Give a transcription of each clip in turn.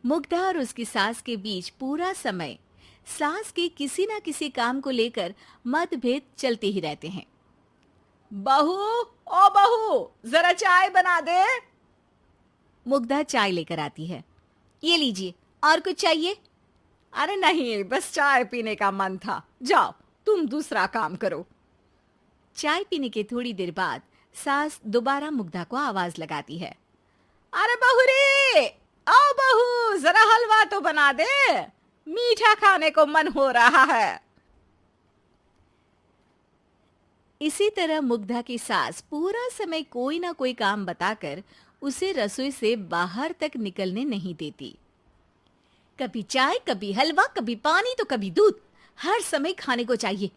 मुग्धा और उसकी सास के बीच पूरा समय सास के किसी ना किसी काम को लेकर मतभेद चलते ही रहते हैं। बहू, ओ बहू, जरा चाय बना दे। मुग्धा चाय लेकर आती है। ये लीजिए, और कुछ चाहिए? अरे नहीं, बस चाय पीने का मन था। जाओ, तुम दूसरा काम करो। चाय पीने के थोड़ी देर बाद सास दोबारा मुग्धा को आवाज लगाती है। अरे बहू रे, आओ बहू, जरा हलवा तो बना दे, मीठा खाने को मन हो रहा है। इसी तरह मुग्धा की सास पूरा समय कोई ना कोई काम बताकर उसे रसोई से बाहर तक निकलने नहीं देती। कभी चाय, कभी हलवा, कभी पानी तो कभी दूध, हर समय खाने को चाहिए।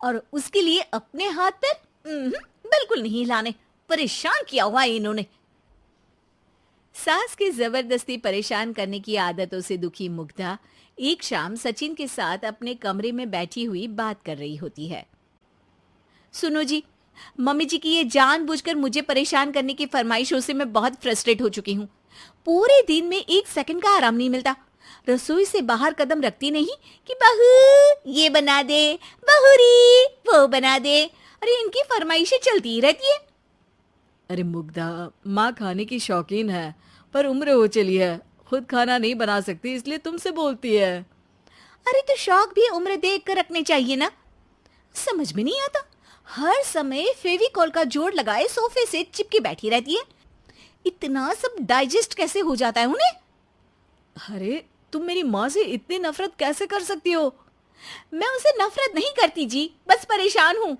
और उसके लिए अपने हाथ पैर बिल्कुल नहीं हिलाने। परेशान किया हुआ है इन्होंने। सास की जबरदस्ती परेशान करने की आदतों से दुखी मुग्धा एक शाम सचिन के साथ अपने कमरे में बैठी हुई बात कर रही होती है। सुनो जी, मम्मी जी की ये जानबूझकर मुझे परेशान करने की फरमाइशों से मैं बहुत फ्रस्ट्रेट हो चुकी हूँ। पूरे दिन में एक सेकंड का आराम नहीं मिलता। रसोई से बाहर कदम रखती नहीं कि बहू ये बना दे, बहू री वो बना दे। अरे इनकी फरमाइशें चलती ही रहती है। अरे मुग्धा, माँ खाने की शौकीन है, पर उम्र हो चली है, खुद खाना नहीं बना सकती, इसलिए तुमसे बोलती है। अरे तो शौक भी उम्र देख कर रखने चाहिए ना। समझ में नहीं आता, हर समय फेविकॉल का जोड़ लगाए सोफे से चिपकी बैठी रहती है। इतना सब डाइजेस्ट कैसे हो जाता है उन्हें? अरे तुम मेरी माँ से इतनी नफरत कैसे कर सकती हो? मैं उनसे नफरत नहीं करती जी, बस परेशान हूँ।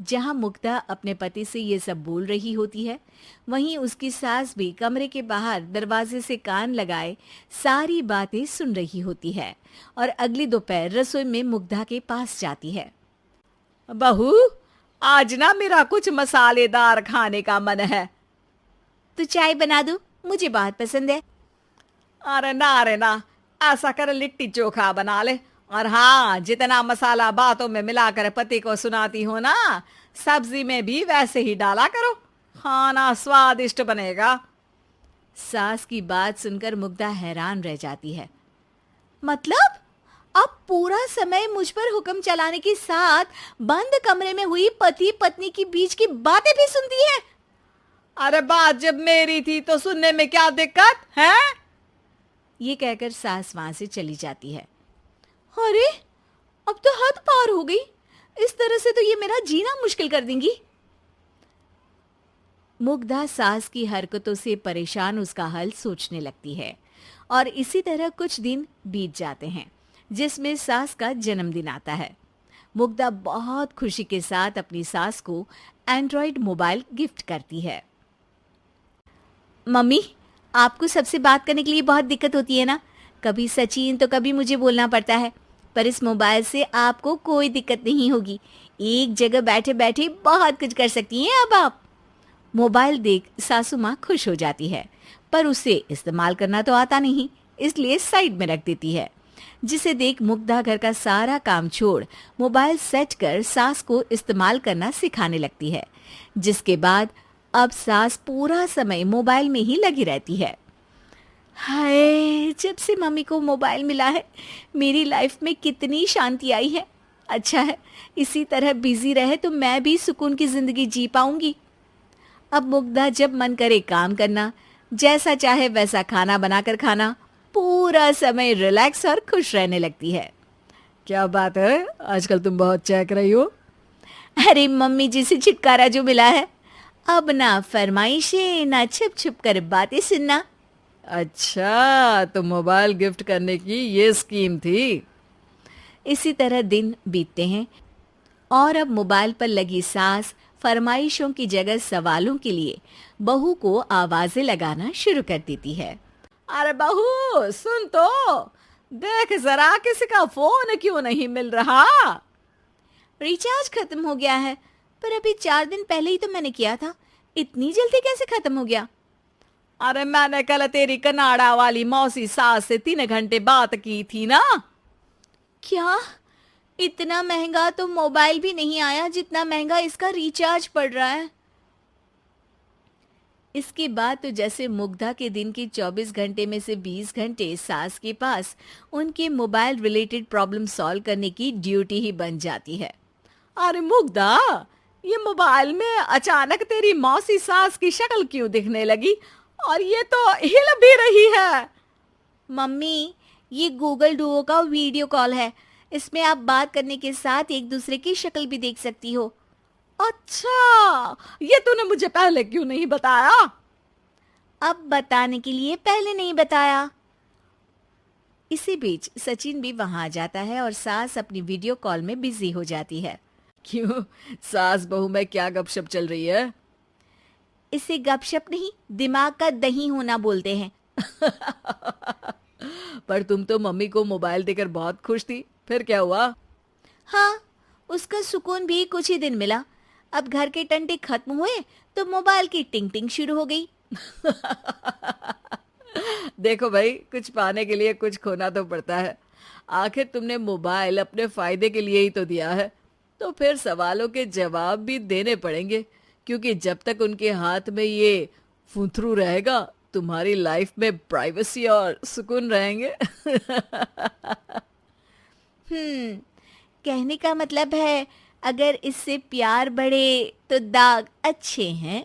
जहां मुग्धा अपने पति से ये सब बोल रही होती है, वहीं उसकी सास भी कमरे के बाहर दरवाजे से कान लगाए सारी बातें सुन रही होती है और अगली दोपहर रसोई में मुग्धा के पास जाती है। बहू, आज ना मेरा कुछ मसालेदार खाने का मन है। तो चाय बना दो, मुझे बहुत पसंद है। अरे ना, ऐसा कर लिट्टी चोखा बना ले। और हाँ, जितना मसाला बातों में मिलाकर पति को सुनाती हो ना, सब्जी में भी वैसे ही डाला करो, खाना स्वादिष्ट बनेगा। सास की बात सुनकर मुग्धा हैरान रह जाती है। मतलब आप पूरा समय मुझ पर हुक्म चलाने के साथ बंद कमरे में हुई पति पत्नी की बीच की बातें भी सुनती हैं? अरे बात जब मेरी थी तो सुनने में क्या दिक्कत है? ये कहकर सास वहां से चली जाती है। अरे अब तो हद पार हो गई। इस तरह से तो ये मेरा जीना मुश्किल कर देंगी। मुग्धा सास की हरकतों से परेशान उसका हल सोचने लगती है और इसी तरह कुछ दिन बीत जाते हैं, जिसमें सास का जन्मदिन आता है। मुग्धा बहुत खुशी के साथ अपनी सास को एंड्रॉइड मोबाइल गिफ्ट करती है। मम्मी, आपको सबसे बात करने के लिए बहुत दिक्कत होती है ना। कभी सचिन तो कभी मुझे बोलना पड़ता है, पर इस मोबाइल से आपको कोई दिक्कत नहीं होगी। एक जगह बैठे बैठे बहुत कुछ कर सकती हैं अब आप। मोबाइल देख सासू माँ खुश हो जाती है, पर उसे इस्तेमाल करना तो आता नहीं, इसलिए साइड में रख देती है। जिसे देख मुग्धा घर का सारा काम छोड़ मोबाइल सेट कर सास को इस्तेमाल करना सिखाने लगती है, जिसके बाद अब सास पूरा समय मोबाइल में ही लगी रहती है। हाय, जब से मम्मी को मोबाइल मिला है मेरी लाइफ में कितनी शांति आई है। अच्छा है, इसी तरह बिजी रहे तो मैं भी सुकून की जिंदगी जी पाऊंगी। अब मुग्धा जब मन करे काम करना, जैसा चाहे वैसा खाना बनाकर खाना, पूरा समय रिलैक्स और खुश रहने लगती है। क्या बात है, आजकल तुम बहुत चहक रही हो। अरे मम्मी जी से छुटकारा जो मिला है, अब ना फरमाइशें ना छुप छुप कर बातें सुनना। अच्छा, तो मोबाइल गिफ्ट करने की ये स्कीम थी। इसी तरह दिन बीतते हैं और अब मोबाइल पर लगी सास फरमाइशों की जगह सवालों के लिए बहू को आवाजें लगाना शुरू कर देती है। अरे बहू सुन तो, देख जरा किसी का फोन क्यों नहीं मिल रहा? रिचार्ज खत्म हो गया है, पर अभी 4 दिन पहले ही तो मैंने किया था। इतनी जल्दी कैसे खत्म हो गया? अरे मैंने कल तेरी कनाडा वाली मौसी सास से 3 घंटे बात की थी ना। क्या? इतना महंगा तो मोबाइल भी नहीं आया जितना महंगा इसका रिचार्ज पड़ रहा है। इसके बाद तो जैसे मुग्धा के दिन के 24 घंटे में से 20 घंटे सास के पास उनके मोबाइल रिलेटेड प्रॉब्लम सॉल्व करने की ड्यूटी ही बन जाती है। अरे मुग्धा, ये मोबाइल में अचानक तेरी मौसी सास की शक्ल क्यों दिखने लगी? और ये तो हिल भी रही है। मम्मी, ये गूगल डुओ का वीडियो कॉल है। इसमें आप बात करने के साथ एक दूसरे की शक्ल भी देख सकती हो। अच्छा, ये तूने मुझे पहले क्यों नहीं बताया? अब बताने के लिए पहले नहीं बताया। इसी बीच सचिन भी वहां आ जाता है और सास अपनी वीडियो कॉल में बिजी हो जाती है। क्यों, सास बहू में क्या गपशप चल रही है? इसे गपशप नहीं, दिमाग का दही होना बोलते हैं। पर तुम तो मम्मी को मोबाइल देकर बहुत खुश थी, फिर क्या हुआ? हाँ, उसका सुकून भी कुछ ही दिन मिला। अब घर के टंटे खत्म हुए तो मोबाइल की टिंग टिंग शुरू हो गई। देखो भाई, कुछ पाने के लिए कुछ खोना तो पड़ता है। आखिर तुमने मोबाइल अपने फायदे के लिए ही तो दिया है, तो फिर सवालों के जवाब भी देने पड़ेंगे, क्योंकि जब तक उनके हाथ में ये फुंथरू रहेगा, तुम्हारी लाइफ में प्राइवेसी और सुकून रहेंगे। कहने का मतलब है, अगर इससे प्यार बढ़े तो दाग अच्छे हैं।